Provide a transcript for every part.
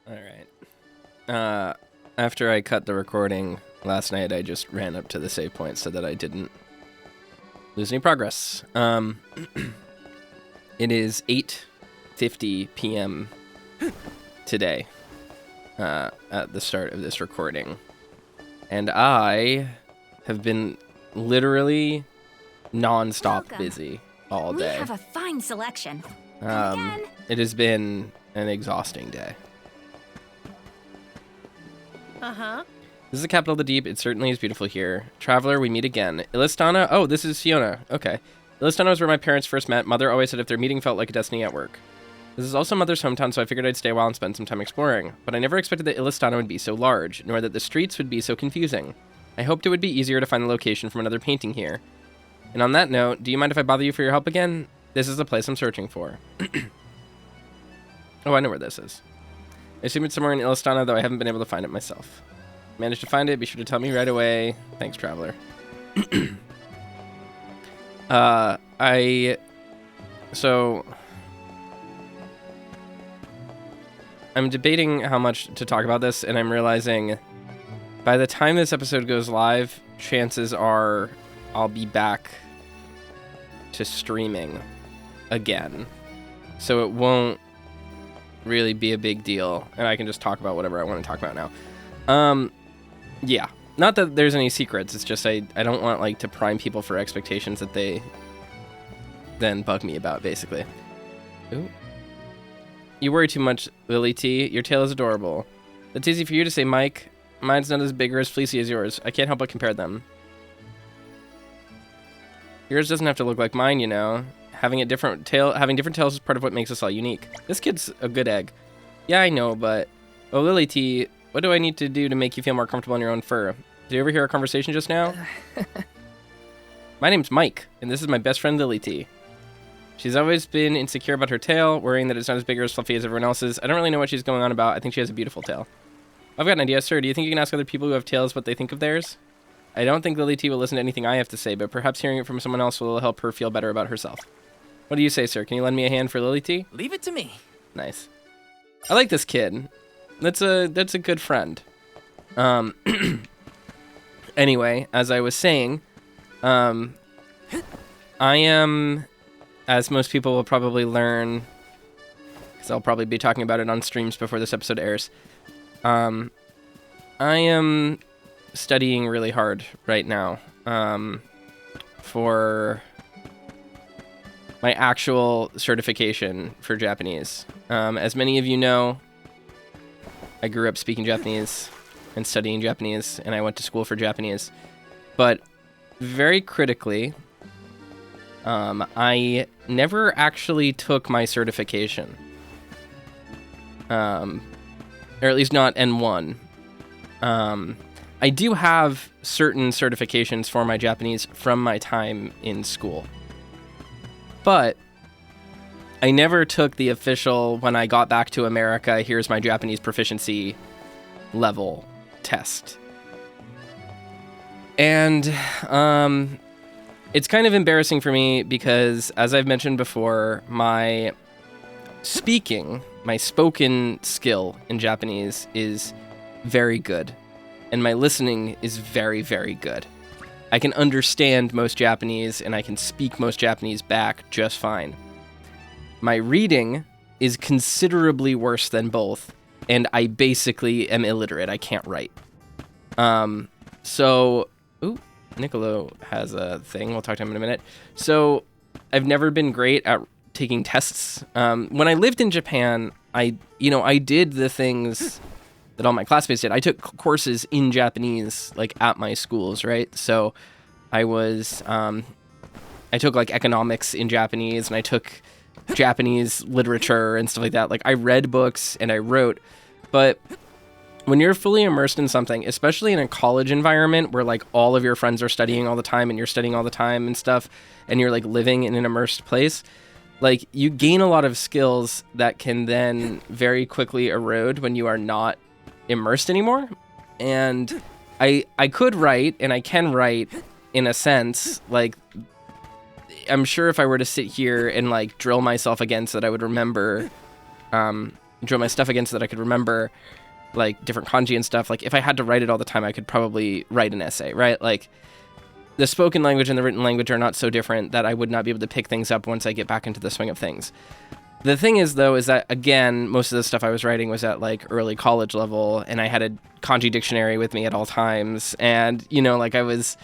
All right. After I cut the recording last night, I just ran up to the save point so that I didn't lose any progress. It is 8:50 p.m. today at the start of this recording. And I have been literally non-stop busy all day. We have a fine selection. It has been an exhausting day. Uh-huh. This is the capital of the deep. It certainly is beautiful here. Traveler, we meet again. Ilistana? Oh, this is Fiona. Okay. Ilistana was where my parents first met. Mother always said if their meeting felt like a destiny at work. This is also Mother's hometown, so I figured I'd stay a while and spend some time exploring. But I never expected that Ilistana would be so large, nor that the streets would be so confusing. I hoped it would be easier to find the location from another painting here. And on that note, do you mind if I bother you for your help again? This is the place I'm searching for. Oh, I know where this is. I assume it's somewhere in Ilistana, though I haven't been able to find it myself. Managed to find it, be sure to tell me right away. Thanks, Traveler. I'm debating how much to talk about this, and I'm realizing by the time this episode goes live, chances are I'll be back to streaming again. So it won't really be a big deal, and I can just talk about whatever I want to talk about now. Yeah. Not that there's any secrets, it's just I don't want like to prime people for expectations that they then bug me about, basically. Ooh. You worry too much, Lily T. Your tail is adorable. That's easy for you to say, Mike. Mine's not as big or as fleecy as yours. I can't help but compare them. Yours doesn't have to look like mine, you know. Having different tails is part of what makes us all unique. This kid's a good egg. Yeah, I know, but... Oh, Lily T, what do I need to do to make you feel more comfortable in your own fur? Did you ever hear our conversation just now? My name's Mike, and this is my best friend, Lily T. She's always been insecure about her tail, worrying that it's not as big or as fluffy as everyone else's. I don't really know what she's going on about. I think she has a beautiful tail. I've got an idea, sir. Do you think you can ask other people who have tails what they think of theirs? I don't think Lily T will listen to anything I have to say, but perhaps hearing it from someone else will help her feel better about herself. What do you say, sir? Can you lend me a hand for Lily T? Leave it to me. Nice. I like this kid. That's a good friend. Anyway, as I was saying, I am, as most people will probably learn, because I'll probably be talking about it on streams before this episode airs, I am studying really hard right now for my actual certification for Japanese. As many of you know, I grew up speaking Japanese and studying Japanese, and I went to school for Japanese. But very critically, I never actually took my certification. Or at least not N1. I do have certain certifications for my Japanese from my time in school. But I never took the official, when I got back to America, here's my Japanese proficiency level test. And it's kind of embarrassing for me because, as I've mentioned before, my spoken skill in Japanese is very good. And my listening is very, very good. I can understand most Japanese, and I can speak most Japanese back just fine. My reading is considerably worse than both, and I basically am illiterate. I can't write. Ooh, Niccolo has a thing. We'll talk to him in a minute. So, I've never been great at taking tests. When I lived in Japan, I did the things that all my classmates did. I took courses in Japanese, like, at my schools, right? So, I took, like, economics in Japanese, and I took Japanese literature and stuff like that. Like, I read books and I wrote, but when you're fully immersed in something, especially in a college environment where, like, all of your friends are studying all the time and you're studying all the time and stuff, and you're, like, living in an immersed place, like, you gain a lot of skills that can then very quickly erode when you are not immersed anymore. And I could write, and I can write in a sense. Like, I'm sure if I were to sit here and, like, drill myself again so that I would remember draw my stuff again so that I could remember like different kanji and stuff. Like if I had to write it all the time, I could probably write an essay, right? Like the spoken language and the written language are not so different that I would not be able to pick things up once I get back into the swing of things. The thing is, though, is that, again, most of the stuff I was writing was at, like, early college level, and I had a kanji dictionary with me at all times, and, you know, like, I was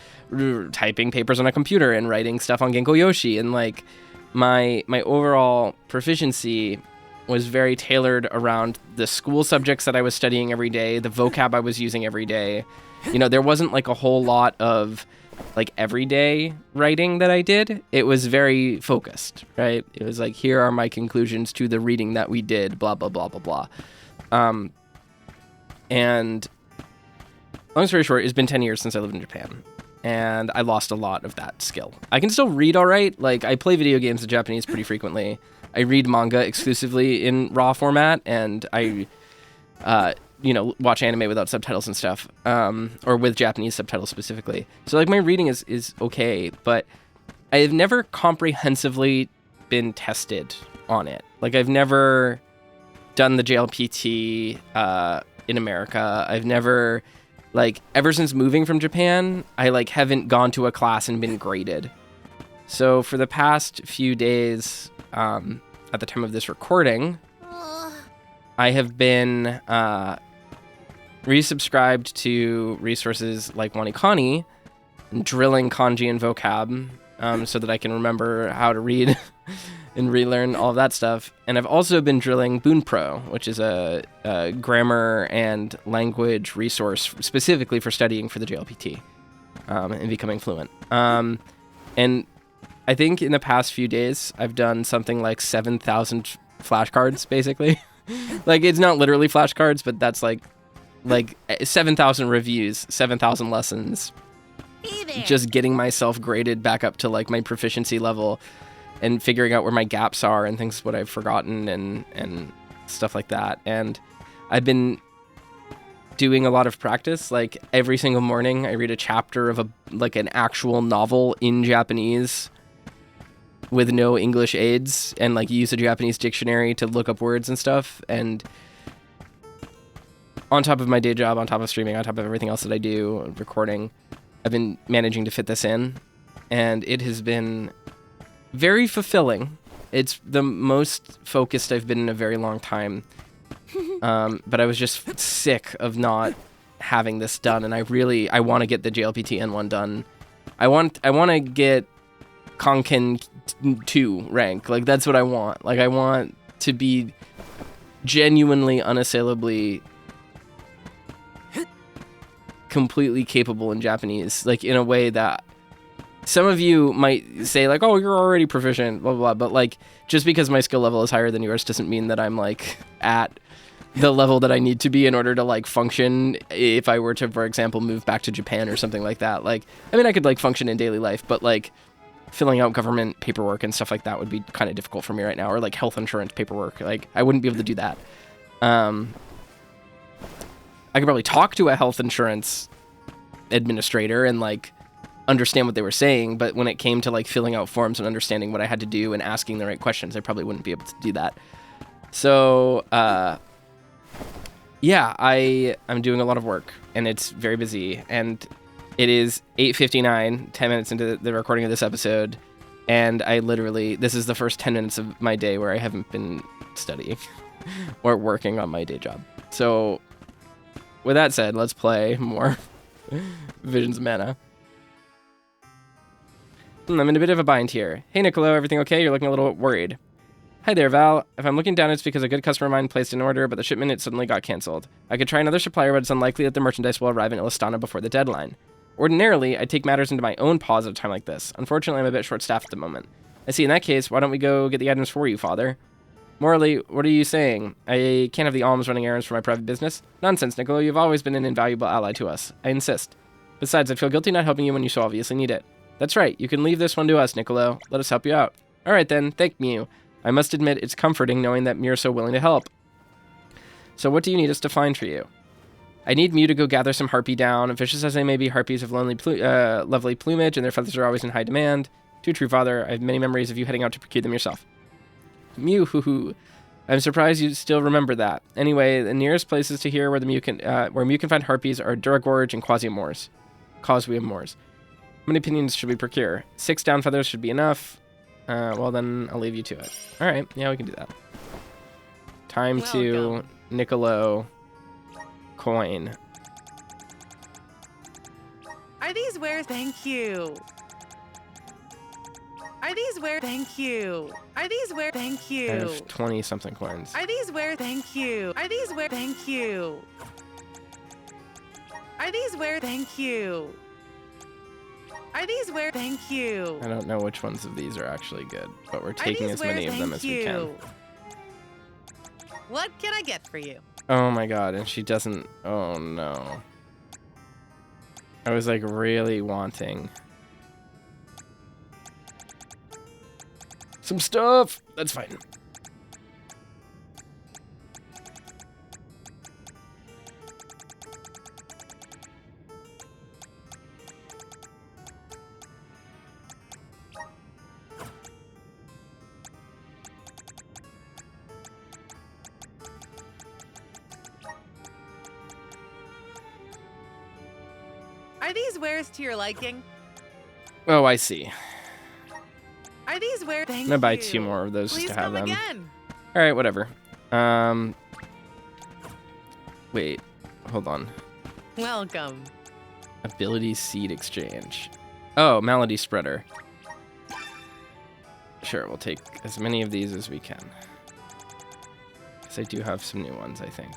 typing papers on a computer and writing stuff on Genko Yoshi, and, like, my overall proficiency was very tailored around the school subjects that I was studying every day, the vocab I was using every day. You know, there wasn't, like, a whole lot of like everyday writing that I did. It was very focused, right? It was like, here are my conclusions to the reading that we did, blah, blah, blah, blah, blah. And long story short, it's been 10 years since I lived in Japan, and I lost a lot of that skill. I can still read all right. Like, I play video games in Japanese pretty frequently. I read manga exclusively in raw format, and I, watch anime without subtitles and stuff, or with Japanese subtitles specifically. So, like, my reading is okay, but I have never comprehensively been tested on it. Like, I've never done the JLPT in America. I've never, like, ever since moving from Japan, I, like, haven't gone to a class and been graded. So, for the past few days, at the time of this recording, I have been resubscribed to resources like Wanikani, drilling kanji and vocab, so that I can remember how to read and relearn all of that stuff. And I've also been drilling Bunpro, which is a grammar and language resource specifically for studying for the JLPT and becoming fluent. And I think in the past few days, I've done something like 7,000 flashcards, basically. Like, it's not literally flashcards, but that's like 7,000 reviews, 7,000 lessons. Just getting myself graded back up to, like, my proficiency level and figuring out where my gaps are and things what I've forgotten and stuff like that. And I've been doing a lot of practice. Like, every single morning I read a chapter of an actual novel in Japanese with no English aids, and, like, use a Japanese dictionary to look up words and stuff. And on top of my day job, on top of streaming, on top of everything else that I do, recording, I've been managing to fit this in, and it has been very fulfilling. It's the most focused I've been in a very long time. But I was just sick of not having this done, and I want to get the JLPT N1 done. I want to get Konken 2 rank. Like, that's what I want. Like, I want to be genuinely, unassailably completely capable in Japanese, like, in a way that some of you might say, like, oh, you're already proficient, blah, blah, blah. But, like, just because my skill level is higher than yours doesn't mean that I'm, like, at the level that I need to be in order to, like, function if I were to, for example, move back to Japan or something like that. Like, I mean, I could, like, function in daily life, but, like, filling out government paperwork and stuff like that would be kind of difficult for me right now, or, like, health insurance paperwork. Like, I wouldn't be able to do that. I could probably talk to a health insurance administrator and, like, understand what they were saying, but when it came to, like, filling out forms and understanding what I had to do and asking the right questions, I probably wouldn't be able to do that. So, yeah, I'm doing a lot of work, and it's very busy, and it is 8:59, 10 minutes into the recording of this episode, and this is the first 10 minutes of my day where I haven't been studying or working on my day job. So, with that said, let's play more Visions of Mana. I'm in a bit of a bind here. Hey, Niccolo, everything okay? You're looking a little worried. Hi there, Val. If I'm looking down, it's because a good customer of mine placed an order, but the shipment, it suddenly got canceled. I could try another supplier, but it's unlikely that the merchandise will arrive in Ilistana before the deadline. Ordinarily, I take matters into my own paws at a time like this. Unfortunately, I'm a bit short-staffed at the moment. I see, in that case, why don't we go get the items for you, Father? Morally, what are you saying? I can't have the Alms running errands for my private business? Nonsense, Niccolo. You've always been an invaluable ally to us. I insist. Besides, I feel guilty not helping you when you so obviously need it. That's right. You can leave this one to us, Niccolo. Let us help you out. All right, then. Thank you. I must admit, it's comforting knowing that Muir's so willing to help. So what do you need us to find for you? I need Mew to go gather some harpy down. Vicious as they may be, harpies have lovely plumage, and their feathers are always in high demand. Too true, Father. I have many memories of you heading out to procure them yourself. Mew, hoo-hoo. I'm surprised you still remember that. Anyway, the nearest places to here where you can find harpies are Duragorge and Quasiamores. Cosweamores. How many opinions should we procure? 6 down feathers should be enough. Well, then I'll leave you to it. All right, yeah, we can do that. Time to Niccolo coin. Are these wares? Thank you. Are these where? Thank you. Are these where? Thank you. I have 20 something coins. Are these where? Thank you. Are these where? Thank you. Are these where? Thank you. Are these where? Thank you. I don't know which ones of these are actually good, but we're taking as many of them as we can. What can I get for you? Oh my god, and she doesn't... Oh no. I was like really wanting some stuff. That's fine. Are these wares to your liking? Oh, I see. Are these wares? I'm gonna buy 2 more of those Please just to have them. Again. All right, whatever. Wait, hold on. Welcome. Ability seed exchange. Oh, malady spreader. Sure, we'll take as many of these as we can. Because I do have some new ones, I think.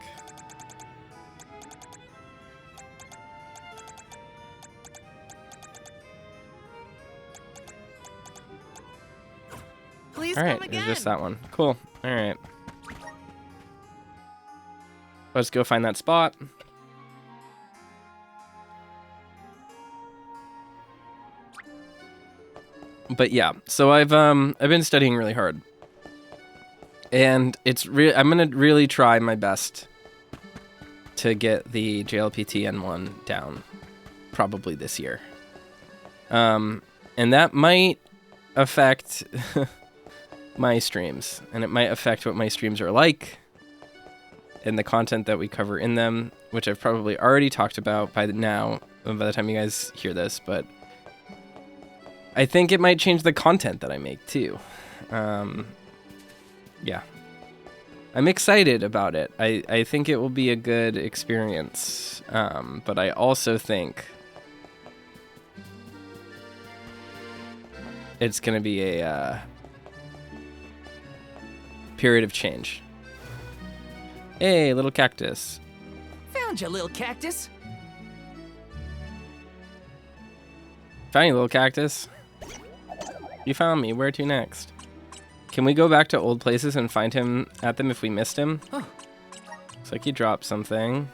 Please all right, come again. it's just that one. Cool. All right. Let's go find that spot. But yeah, so I've been studying really hard, and I'm gonna really try my best to get the JLPT N1 down, probably this year. And that might affect my streams, and it might affect what my streams are like, and the content that we cover in them, which I've probably already talked about by the time you guys hear this, but I think it might change the content that I make too. Yeah. I'm excited about it. I think it will be a good experience. But I also think it's going to be a period of change. Hey, little cactus. Found you, little cactus. Found you, little cactus. You found me. Where to next? Can we go back to old places and find him at them if we missed him? Huh. Looks like he dropped something.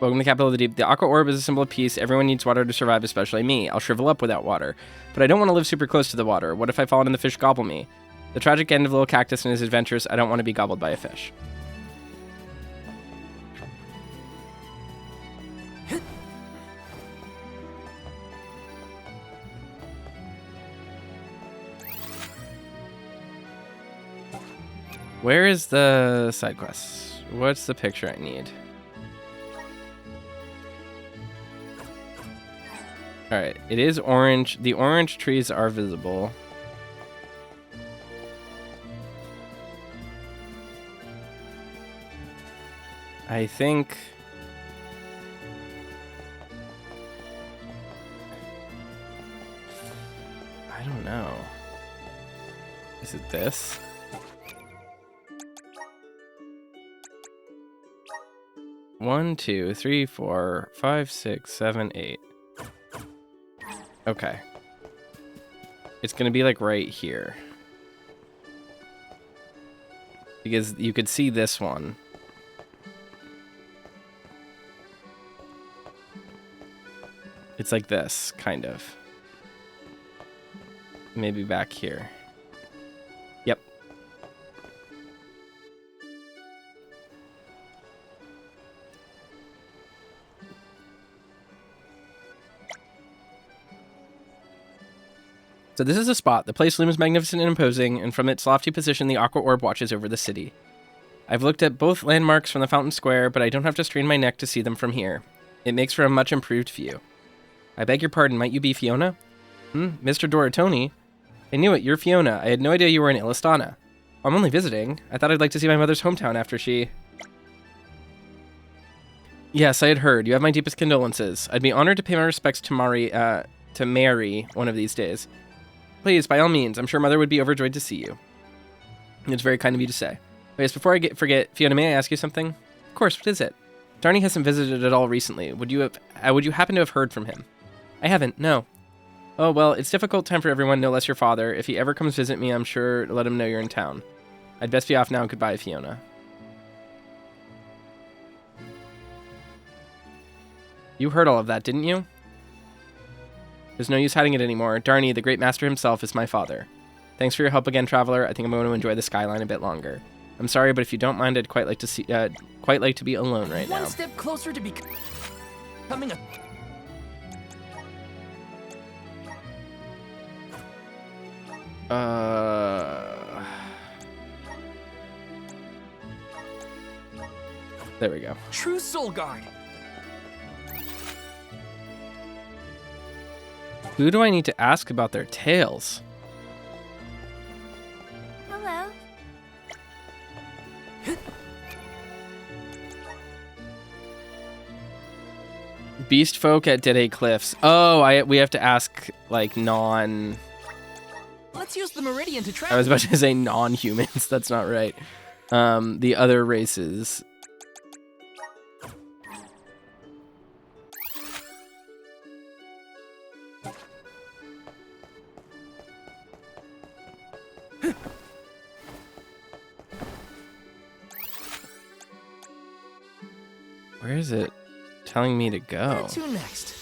Welcome to the capital of the deep. The aqua orb is a symbol of peace. Everyone needs water to survive, especially me. I'll shrivel up without water. But I don't want to live super close to the water. What if I fall and the fish gobble me? The tragic end of Little Cactus and his adventures. I don't want to be gobbled by a fish. Where is the side quest? What's the picture I need? Alright, it is orange. The orange trees are visible. I think... I don't know. Is it this? One, 2, 3, 4, 5, 6, 7, 8. Okay. It's gonna be like right here. Because you could see this one. It's like this, kind of. Maybe back here. Yep. So this is a spot. The place looms magnificent and imposing, and from its lofty position, the aqua orb watches over the city. I've looked at both landmarks from the fountain square, but I don't have to strain my neck to see them from here. It makes for a much improved view. I beg your pardon, might you be Fiona? Mr. Doratoni? I knew it, you're Fiona. I had no idea you were in Illistana. I'm only visiting. I thought I'd like to see my mother's hometown after she... Yes, I had heard. You have my deepest condolences. I'd be honored to pay my respects to Mary one of these days. Please, by all means, I'm sure Mother would be overjoyed to see you. It's very kind of you to say. But yes, before I forget, Fiona, may I ask you something? Of course, what is it? Darnie hasn't visited at all recently. Would you happen to have heard from him? I haven't, no. Oh, well, it's difficult time for everyone, no less your father. If he ever comes visit me, I'm sure to let him know you're in town. I'd best be off now. Goodbye, Fiona. You heard all of that, didn't you? There's no use hiding it anymore. Darnie, the great master himself, is my father. Thanks for your help again, traveler. I think I'm going to enjoy the skyline a bit longer. I'm sorry, but if you don't mind, I'd quite like to be alone right now. One step closer to becoming a... There we go. True soul guard. Who do I need to ask about their tails? Hello. Beast folk at Dede Cliffs. Oh, we have to ask, like, non... Let's use the meridian to travel. I was about to say non-humans. That's not right. The other races. Where is it telling me to go? Where to next?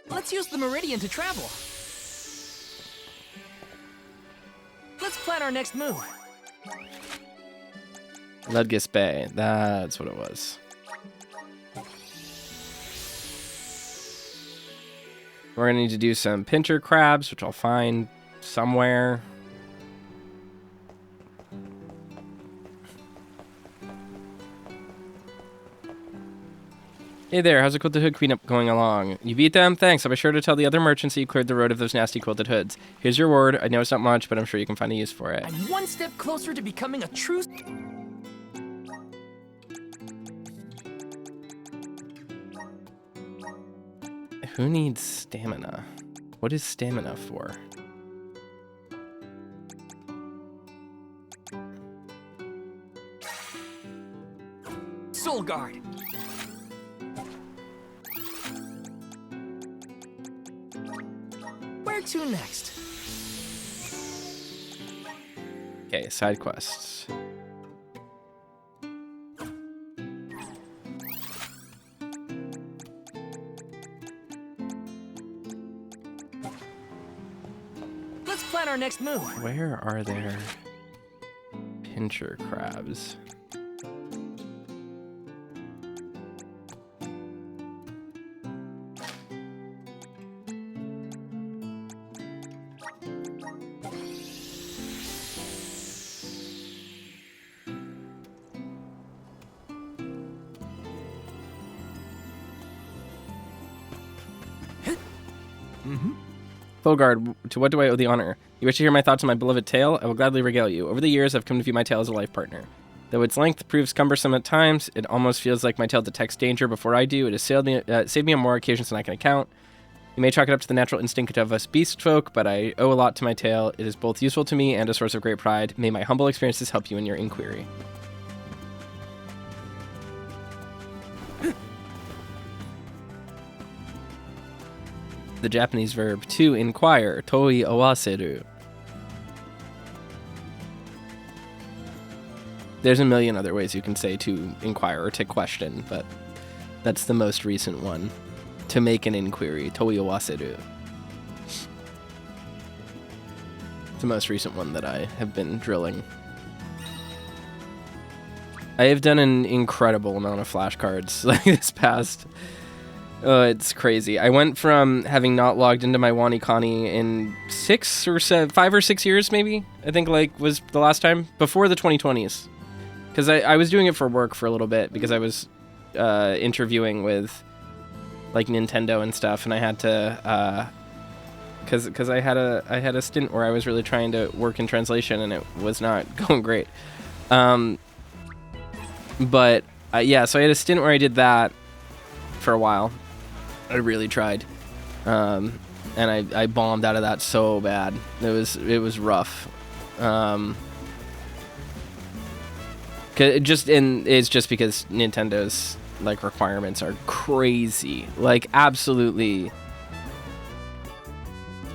Let's use the meridian to travel. Let's plan our next move. Ludgis Bay. That's what it was. We're going to need to do some pincher crabs, which I'll find somewhere. Hey there, how's the Quilted Hood Queen going along? You beat them? Thanks. I'll be sure to tell the other merchants that you cleared the road of those nasty quilted hoods. Here's your word. I know it's not much, but I'm sure you can find a use for it. I'm one step closer to becoming a true... Who needs stamina? What is stamina for? Soul guard. Where to next? Okay, side quests. Let's plan our next move. Where are there pincher crabs? Fulguard, to what do I owe the honor? You wish to hear my thoughts on my beloved tale? I will gladly regale you. Over the years, I've come to view my tale as a life partner. Though its length proves cumbersome at times, it almost feels like my tale detects danger before I do. It has saved me on more occasions than I can count. You may chalk it up to the natural instinct of us beast folk, but I owe a lot to my tale. It is both useful to me and a source of great pride. May my humble experiences help you in your inquiry. The Japanese verb to inquire, toi owaseru. There's a million other ways you can say to inquire or to question, but that's the most recent one. To make an inquiry, toi owaseru. It's the most recent one that I have been drilling. I have done an incredible amount of flashcards like this past. It's crazy. I went from having not logged into my WaniKani in 5 or 6 years, maybe. I think like was the last time before the 2020s, because I was doing it for work for a little bit because I was interviewing with like Nintendo and stuff, and I had to because I had a stint where I was really trying to work in translation, and it was not going great. But yeah, so I had a stint where I did that for a while. I really tried, and I bombed out of that so bad. It was rough. It's just because Nintendo's like requirements are crazy, like absolutely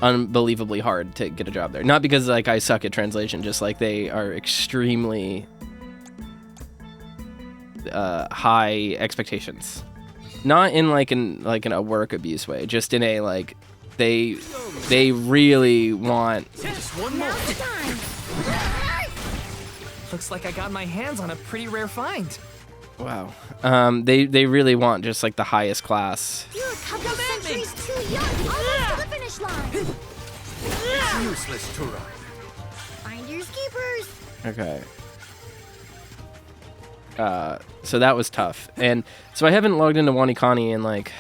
unbelievably hard to get a job there. Not because like I suck at translation, just like they are extremely high expectations. Not in like in a work abuse way, just in a like they really want. Just one more. Looks like I got my hands on a pretty rare find. Wow. They really want just like the highest class. You're a couple centuries too young, almost to the finish line. It's useless to ride. Finders keepers. Okay. So that was tough. And so I haven't logged into WaniKani in like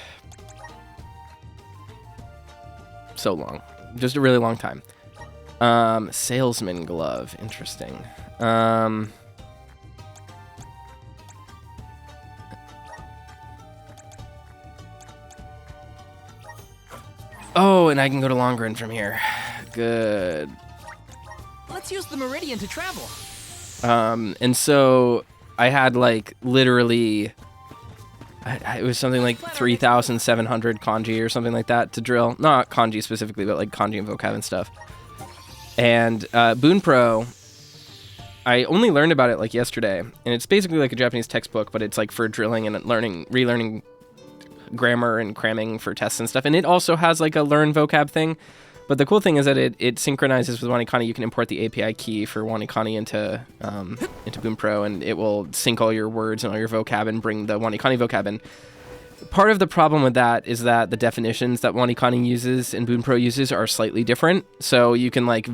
so long. Just a really long time. Salesman glove. Interesting. Oh, and I can go to Longren from here. Good. Let's use the Meridian to travel. And so I had like literally, it was something like 3,700 kanji or something like that to drill. Not kanji specifically, but like kanji and vocab and stuff. And Boon Pro, I only learned about it like yesterday, and it's basically like a Japanese textbook, but it's like for drilling and relearning grammar and cramming for tests and stuff. And it also has like a learn vocab thing. But the cool thing is that it synchronizes with WaniKani. You can import the API key for WaniKani into Boon Pro, and it will sync all your words and all your vocab and bring the WaniKani vocab in. Part of the problem with that is that the definitions that WaniKani uses and Boon Pro uses are slightly different. So you can like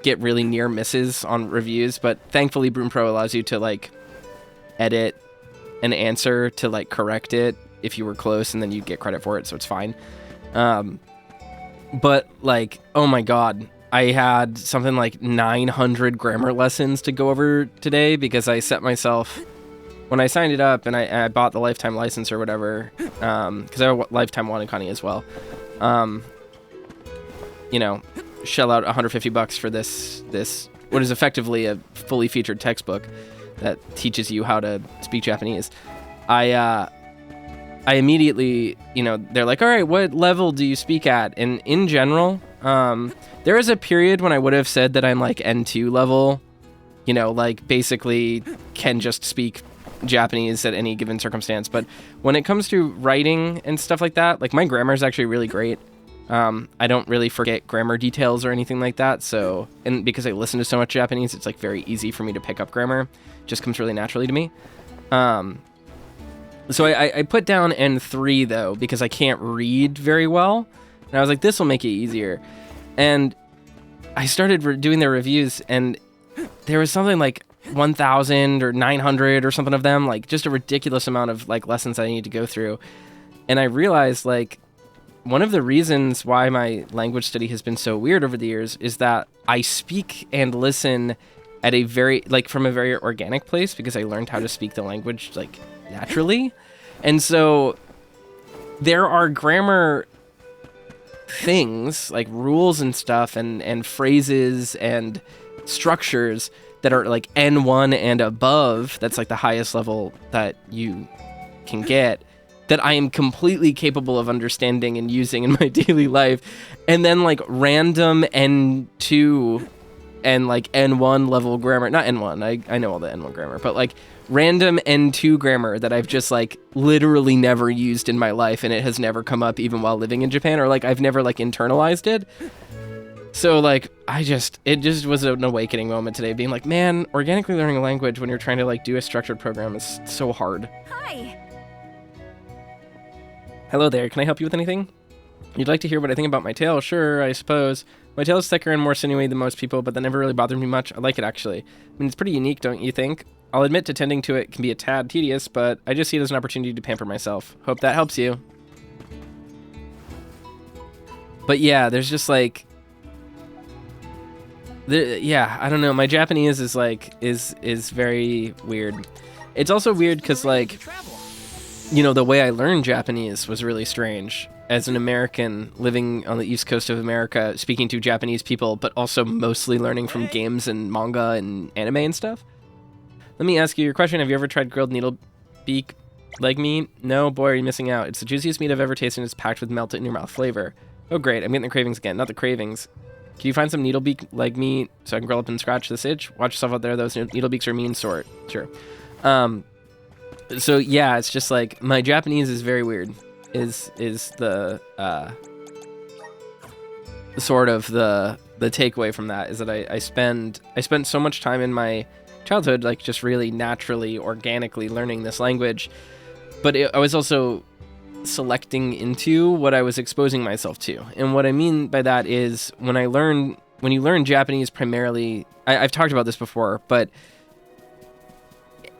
get really near misses on reviews, but thankfully Boon Pro allows you to like edit an answer to like correct it if you were close, and then you get credit for it, so it's fine. But like, oh my god, I had something like 900 grammar lessons to go over today because I set myself, when I signed it up and I bought the lifetime license or whatever, because I have a lifetime WaniKani as well, you know, shell out $150 for this what is effectively a fully featured textbook that teaches you how to speak Japanese. I immediately, you know, they're like, all right, what level do you speak at? And in general, there is a period when I would have said that I'm like N2 level, you know, like basically can just speak Japanese at any given circumstance. But when it comes to writing and stuff like that, like my grammar is actually really great. I don't really forget grammar details or anything like that. So, and because I listen to so much Japanese, it's like very easy for me to pick up grammar. It just comes really naturally to me. So I put down N3 though, because I can't read very well. And I was like, this will make it easier. And I started doing their reviews, and there was something like 1,000 or 900 or something of them, like just a ridiculous amount of like lessons I need to go through. And I realized like one of the reasons why my language study has been so weird over the years is that I speak and listen at a very, like from a very organic place, because I learned how to speak the language like naturally. And so there are grammar things like rules and stuff and phrases and structures that are like N1 and above, that's like the highest level that you can get, that I am completely capable of understanding and using in my daily life. And then like random N2 and like N1 level grammar, not N1, I know all the N1 grammar, but like random N2 grammar that I've just like literally never used in my life, and it has never come up even while living in Japan, or like I've never like internalized it. So, like, it just was an awakening moment today, being like, man, organically learning a language when you're trying to, like, do a structured program is so hard. Hi. Hello there, can I help you with anything? You'd like to hear what I think about my tail? Sure, I suppose. My tail is thicker and more sinewy than most people, but that never really bothered me much. I like it, actually. I mean, it's pretty unique, don't you think? I'll admit to tending to it can be a tad tedious, but I just see it as an opportunity to pamper myself. Hope that helps you. But yeah, there's just, like... yeah, I don't know. My Japanese is like is very weird. It's also weird because, like, you know, the way I learned Japanese was really strange. As an American living on the East Coast of America, speaking to Japanese people, but also mostly learning from games and manga and anime and stuff. Let me ask you your question. Have you ever tried grilled needle beak leg meat? No, boy, are you missing out. It's the juiciest meat I've ever tasted, and it's packed with melt in your mouth flavor. Oh, great. I'm getting the cravings again. Not the cravings. Can you find some needle beak leg meat so I can grill up and scratch this itch? Watch yourself out there. Those needle beaks are mean sort. Sure. So yeah, it's just like my Japanese is very weird. Is the sort of the takeaway from that is that I spent so much time in my childhood like just really naturally, organically learning this language, but I was also selecting into what I was exposing myself to. And what I mean by that is when you learn Japanese primarily, I've talked about this before, but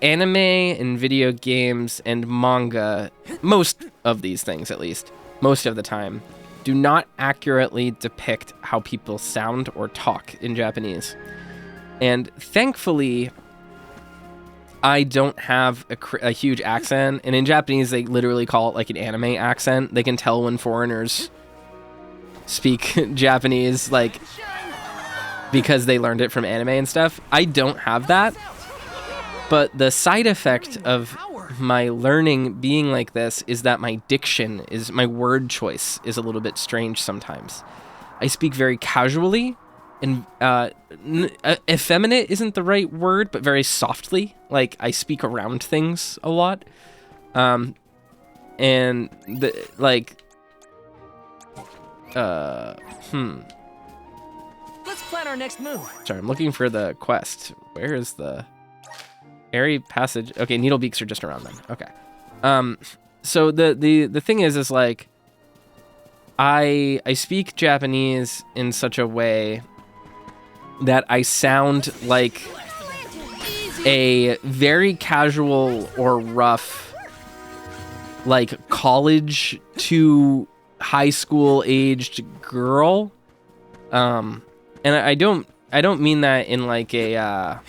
anime and video games and manga, most of these things at least, most of the time, do not accurately depict how people sound or talk in Japanese. And thankfully, I don't have a huge accent, and in Japanese they literally call it like an anime accent. They can tell when foreigners speak Japanese, like, because they learned it from anime and stuff. I don't have that, but the side effect of my learning being like this is that my word choice is a little bit strange sometimes. I speak very casually, and effeminate isn't the right word, but very softly. Like, I speak around things a lot. Let's plan our next move. Sorry, I'm looking for the quest. Where is the airy passage? Okay, needle beaks are just around them. Okay. So the thing is like, I speak Japanese in such a way that I sound like a very casual or rough, like, college to high school aged girl. And I don't mean that in like a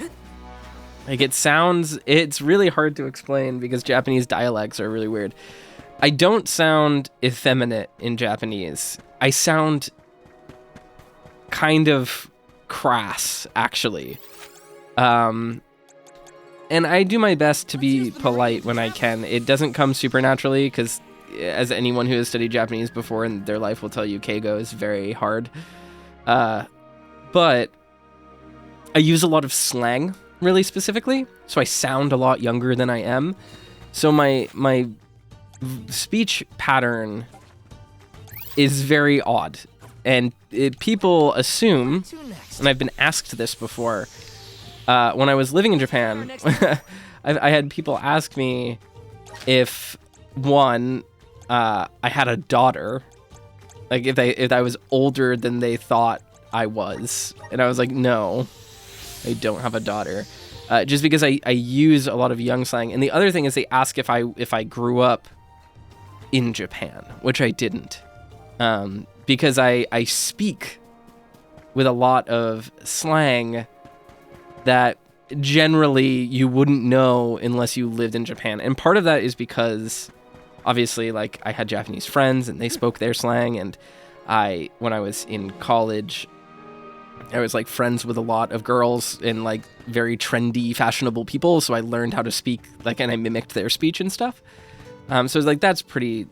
like, it's really hard to explain because Japanese dialects are really weird. I don't sound effeminate in Japanese. I sound kind of crass, actually. And I do my best to be polite when I can. It doesn't come super naturally because, as anyone who has studied Japanese before in their life will tell you, keigo is very hard. But I use a lot of slang, really specifically, so I sound a lot younger than I am. So my speech pattern is very odd, and people assume, and I've been asked this before, when I was living in Japan, I had people ask me if, one, I had a daughter, like if I was older than they thought I was, and I was like, no, I don't have a daughter, just because I use a lot of young slang. And the other thing is they ask if I grew up in Japan, which I didn't, because I speak with a lot of slang that generally you wouldn't know unless you lived in Japan. And part of that is because obviously, like, I had Japanese friends and they spoke their slang, and when I was in college, I was like friends with a lot of girls and like very trendy, fashionable people, so I learned how to speak, like, and I mimicked their speech and stuff. So it's like, that's pretty,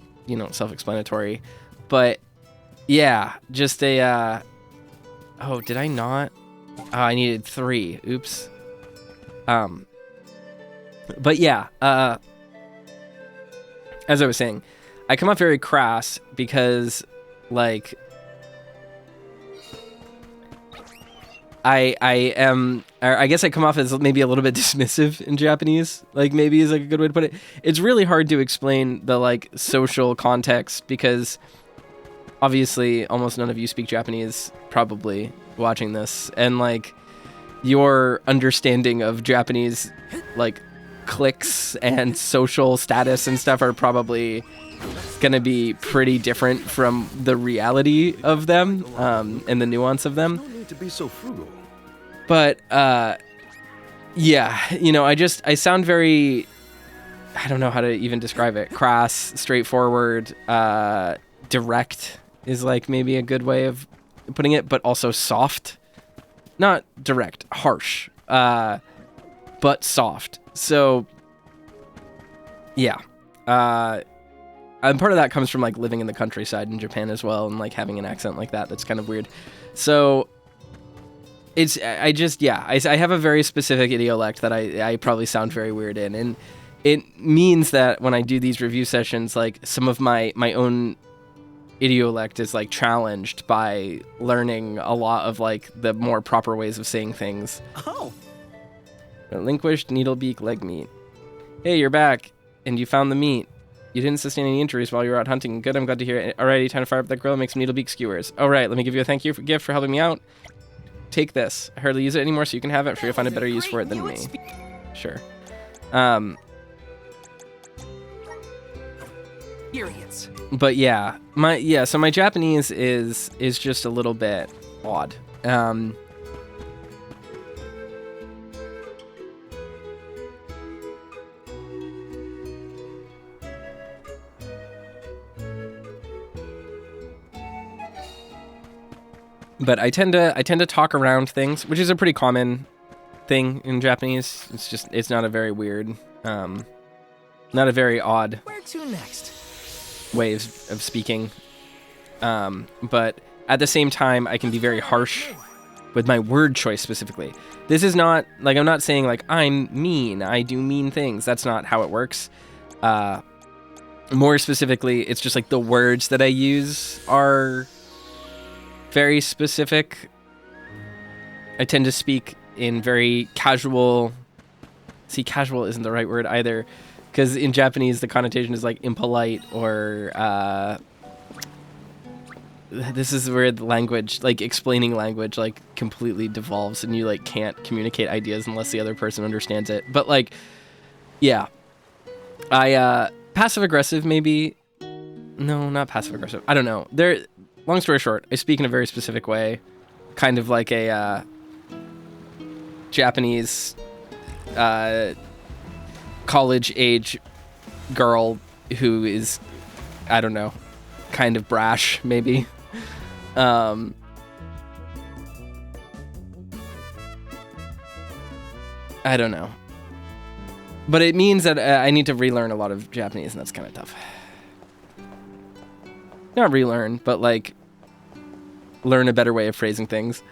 self-explanatory. But yeah, just a oh, did I not? Oh, I needed 3. Oops. But yeah, as I was saying, I come off very crass because, like, I guess I come off as maybe a little bit dismissive in Japanese, like maybe is like a good way to put it. It's really hard to explain the like social context because obviously almost none of you speak Japanese probably watching this, and like your understanding of Japanese like cliques and social status and stuff are probably gonna be pretty different from the reality of them and the nuance of them. No need to be so frugal. But yeah, you know, I sound very, I don't know how to even describe it. Crass, straightforward, direct is like maybe a good way of putting it, but also soft. Not direct, harsh, but soft. So yeah. And part of that comes from like living in the countryside in Japan as well, and like having an accent like that that's kind of weird. So I have a very specific idiolect that I probably sound very weird in, and it means that when I do these review sessions, like some of my own idiolect is like challenged by learning a lot of like the more proper ways of saying things. Oh. Relinquished needlebeak leg meat. Hey, you're back, and you found the meat. You didn't sustain any injuries while you were out hunting. Good, I'm glad to hear it. Alrighty, time to fire up that grill and make some needlebeak skewers. Alright, let me give you a thank you gift for helping me out. Take this. I hardly use it anymore, so you can have it. I'm sure you'll find a better use for it than me. Sure. Periods. But yeah, so my Japanese is just a little bit odd. But I tend to talk around things, which is a pretty common thing in Japanese. It's not a very weird, not a very odd Where to next? way of speaking. But at the same time, I can be very harsh with my word choice specifically. This is not like, I'm not saying like I'm mean, I do mean things. That's not how it works. More specifically, it's just like the words that I use are very specific. I tend to speak in very casual. See, casual isn't the right word either, because in Japanese the connotation is like impolite or this is where the language, like explaining language, like completely devolves, and you like can't communicate ideas unless the other person understands it. But like, yeah, I passive aggressive maybe. No, not passive aggressive. I don't know. Long story short, I speak in a very specific way, kind of like a Japanese college-age girl who is, I don't know, kind of brash, maybe. I don't know. But it means that I need to relearn a lot of Japanese, and that's kind of tough. Not relearn, but like learn a better way of phrasing things.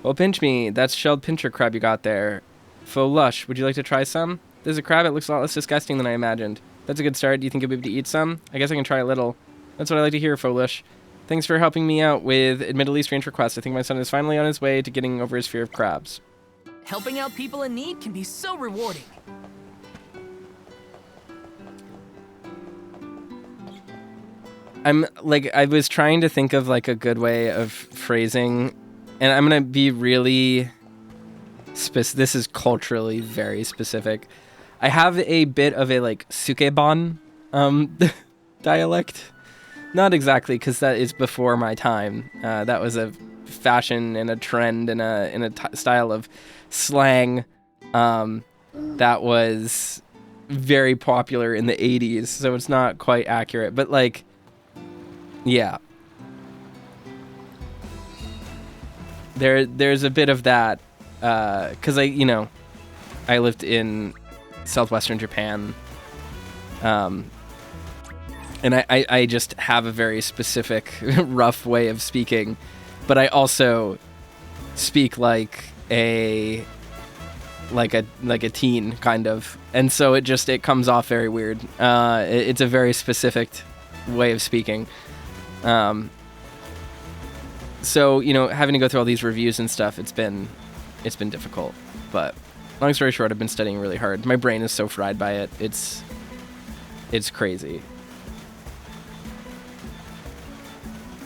Well, pinch me. That's shelled pincher crab you got there. Faux lush. Would you like to try some? There's a crab. It looks a lot less disgusting than I imagined. That's a good start. Do you think you'll be able to eat some? I guess I can try a little. That's what I like to hear, faux lush. Thanks for helping me out with admittedly strange requests. I think my son is finally on his way to getting over his fear of crabs. Helping out people in need can be so rewarding. I was trying to think of like a good way of phrasing, and I'm gonna be really this is culturally very specific. I have a bit of a like sukeban dialect. Not exactly, because that is before my time. That was a fashion and a trend and a style of slang that was very popular in the 80s, so it's not quite accurate, but like, yeah, there's a bit of that, because I lived in southwestern Japan, and I just have a very specific rough way of speaking, but I also speak like a teen kind of, and so it comes off very weird. It's a very specific way of speaking. So, you know, having to go through all these reviews and stuff, it's been difficult. But long story short, I've been studying really hard. My brain is so fried by it. It's crazy.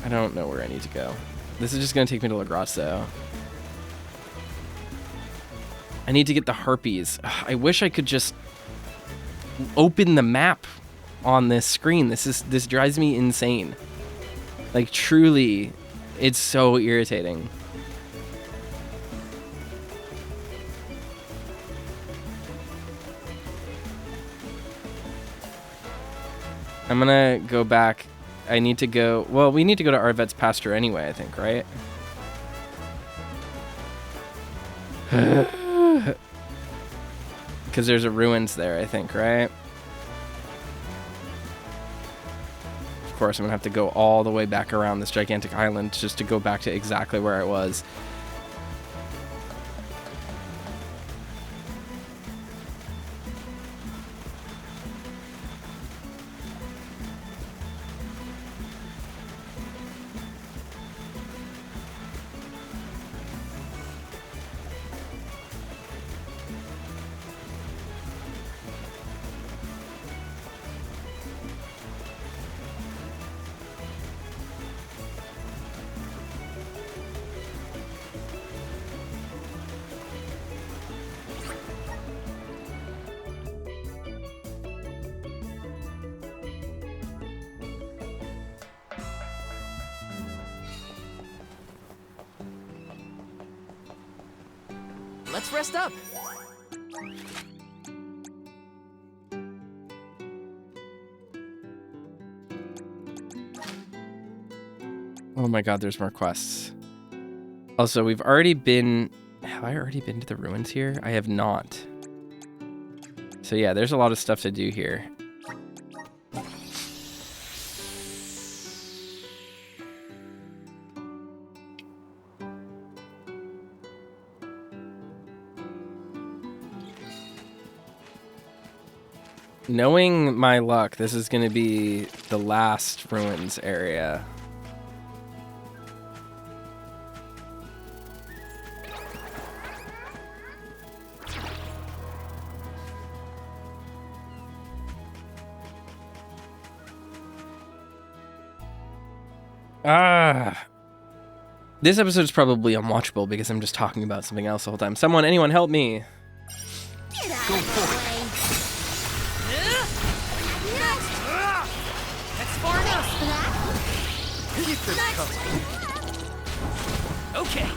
I don't know where I need to go. This is just going to take me to La Grasso. I need to get the harpies. Ugh, I wish I could just open the map on this screen. This drives me insane. Like, truly, it's so irritating. I'm gonna go back. I need to go... Well, we need to go to Arvet's pasture anyway, I think, right? Because there's a ruins there, I think, right? Of course, I'm gonna have to go all the way back around this gigantic island just to go back to exactly where I was. Let's rest up. Oh my god, there's more quests. Also, we've already been... Have I already been to the ruins here? I have not. So yeah, there's a lot of stuff to do here. Knowing my luck, this is going to be the last ruins area. This episode is probably unwatchable because I'm just talking about something else the whole time. Anyone help me. Go for it. That's far enough. Keep this coming. Okay.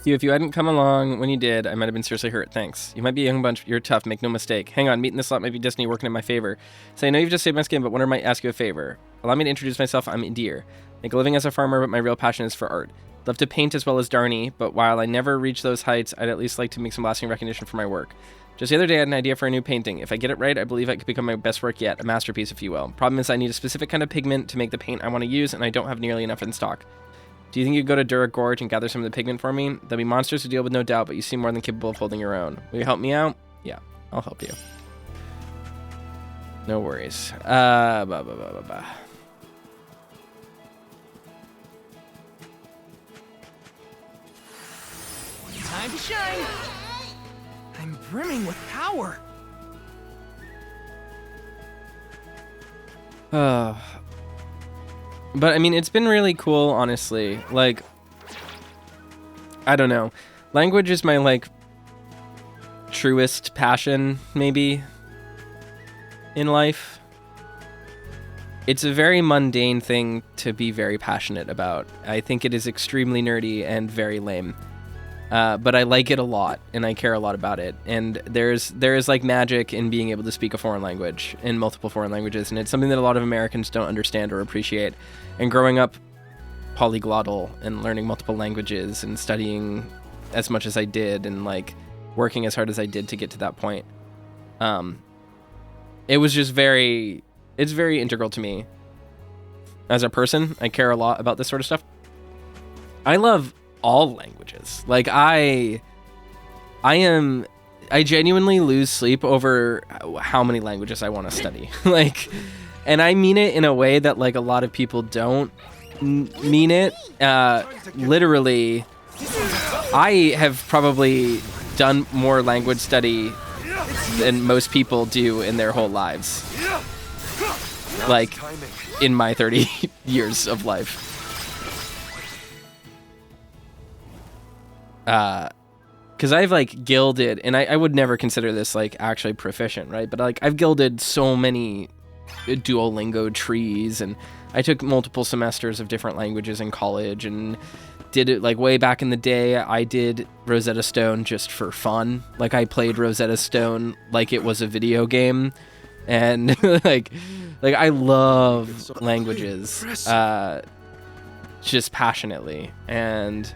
Hugh, if you hadn't come along when you did, I might have been seriously hurt. Thanks. You might be a young bunch. You're tough. Make no mistake. Hang on. Meeting this lot might be destiny working in my favor. So I know you've just saved my skin, but wonder might ask you a favor. Allow me to introduce myself. I'm Indir. Make a living as a farmer, but my real passion is for art. Love to paint as well as Darnie, but while I never reach those heights, I'd at least like to make some lasting recognition for my work. Just the other day, I had an idea for a new painting. If I get it right, I believe it could become my best work yet, a masterpiece, if you will. Problem is, I need a specific kind of pigment to make the paint I want to use, and I don't have nearly enough in stock. Do you think you could go to Dura Gorge and gather some of the pigment for me? There'll be monsters to deal with, no doubt, but you seem more than capable of holding your own. Will you help me out? Yeah, I'll help you. No worries. Time to shine. I'm brimming with power. But, I mean, it's been really cool, honestly. Like, I don't know. Language is my, like, truest passion, maybe, in life. It's a very mundane thing to be very passionate about. I think it is extremely nerdy and very lame. But I like it a lot, and I care a lot about it. And there is like magic in being able to speak a foreign language, in multiple foreign languages, and it's something that a lot of Americans don't understand or appreciate. And growing up polyglottal and learning multiple languages and studying as much as I did and like working as hard as I did to get to that point, it was just it's very integral to me as a person. I care a lot about this sort of stuff. I love all languages. Like I am I genuinely lose sleep over how many languages I want to study. Like, and I mean it in a way that like a lot of people don't mean it. Literally, I have probably done more language study than most people do in their whole lives. Like, in my 30 years of life. Because I've like gilded, and I would never consider this like actually proficient, right? But like I've gilded so many Duolingo trees, and I took multiple semesters of different languages in college, and did it like way back in the day. I did Rosetta Stone just for fun. Like I played Rosetta Stone like it was a video game, and like I love languages, just passionately, and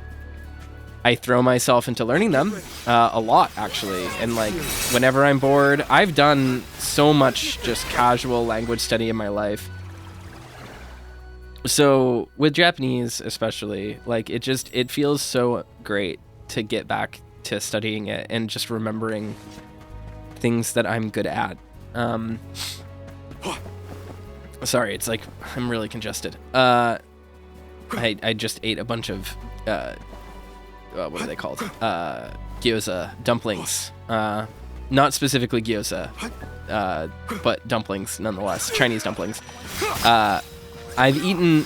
I throw myself into learning them a lot, actually. And like whenever I'm bored, I've done so much just casual language study in my life. So with Japanese, especially, like it feels so great to get back to studying it and just remembering things that I'm good at. Sorry, it's like I'm really congested. I just ate a bunch of what are they called? Gyoza dumplings. Not specifically gyoza, but dumplings nonetheless. Chinese dumplings. I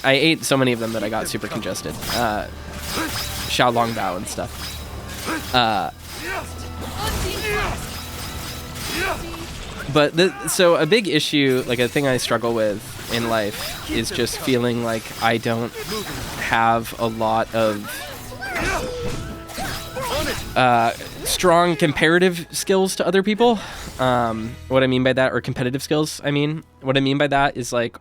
ate so many of them that I got super congested. Xiaolongbao and stuff. So a big issue, like a thing I struggle with in life, is just feeling like I don't have a lot of strong comparative skills to other people. What I mean by that, or competitive skills, what I mean by that is like,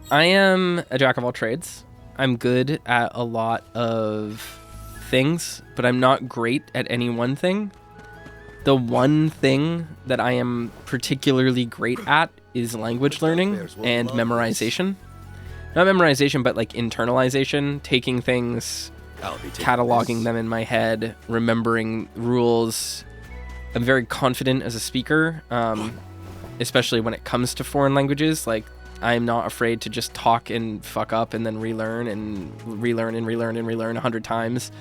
I am a jack of all trades. I'm good at a lot of things, but I'm not great at any one thing. The one thing that I am particularly great at is language learning and memorization. Not memorization, but like internalization, taking things, cataloging them in my head, remembering rules. I'm very confident as a speaker, especially when it comes to foreign languages. Like, I'm not afraid to just talk and fuck up and then relearn and relearn and relearn and relearn 100 times.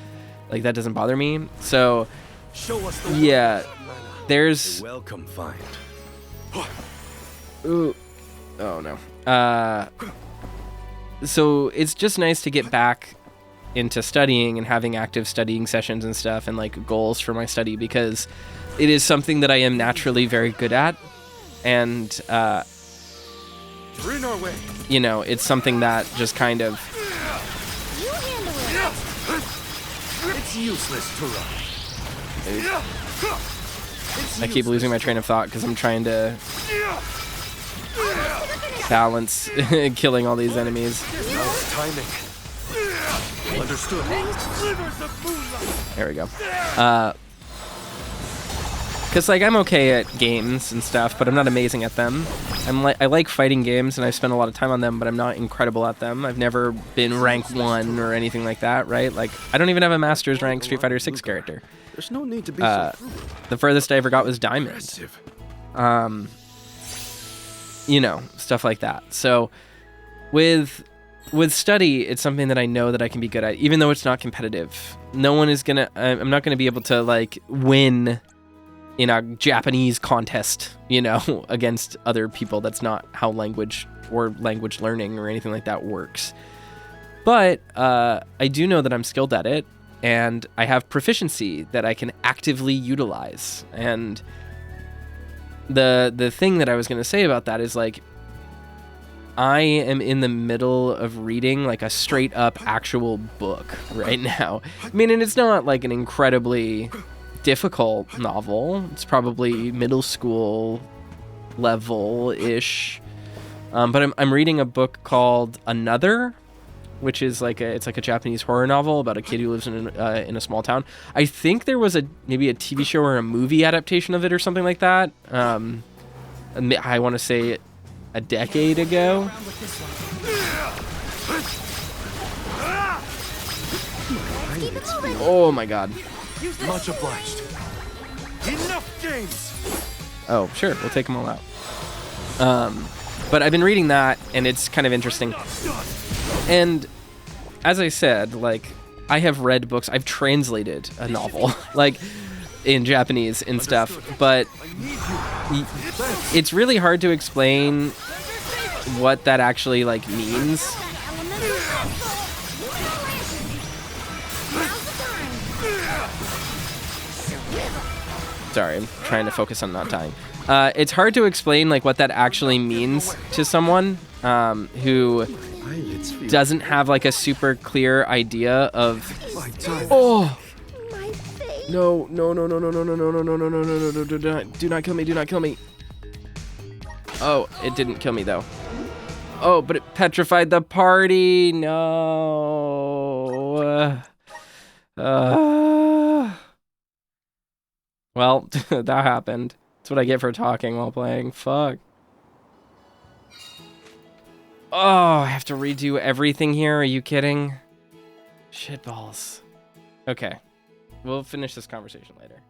Like, that doesn't bother me. So, yeah, there's... Welcome find. Ooh. Oh, no. So it's just nice to get back into studying and having active studying sessions and stuff, and like goals for my study, because it is something that I am naturally very good at, and you know, it's something that just kind of It's useless to run. I keep losing my train of thought because I'm trying to balance killing all these enemies. Nice timing. Understood. There we go. Because like I'm okay at games and stuff, but I'm not amazing at them. I like fighting games, and I've spent a lot of time on them, but I'm not incredible at them. I've never been rank 1 or anything like that, right? Like I don't even have a master's rank Street Fighter 6 character. There's no need to be so the furthest I ever got was Diamond. You know, stuff like that. So with study, it's something that I know that I can be good at, even though it's not competitive. No one is gonna, I'm not gonna be able to like win in a Japanese contest, you know, against other people. That's not how language or language learning or anything like that works. But I do know that I'm skilled at it, and I have proficiency that I can actively utilize. And the thing that I was going to say about that is like, I am in the middle of reading like a straight up actual book right now. I mean, and it's not like an incredibly difficult novel. It's probably middle school level-ish. But I'm reading a book called Another, which is like it's like a Japanese horror novel about a kid who lives in a small town. I think there was maybe a TV show or a movie adaptation of it or something like that. I want to say a decade ago. Oh my god. much obliged. Enough games. Oh, sure, we'll take them all out. But I've been reading that, and it's kind of interesting. And as I said, like, I have read books. I've translated a novel, like, in Japanese and stuff. But it's really hard to explain what that actually, like, means. Sorry, I'm trying to focus on not dying. It's hard to explain like what that actually means to someone who doesn't have like a super clear idea of. Oh. No! Do not kill me! Do not kill me! Oh, it didn't kill me though. Oh, but it petrified the party. No. Well, that happened. That's what I get for talking while playing. Fuck. Oh, I have to redo everything here. Are you kidding? Shitballs. Okay. We'll finish this conversation later.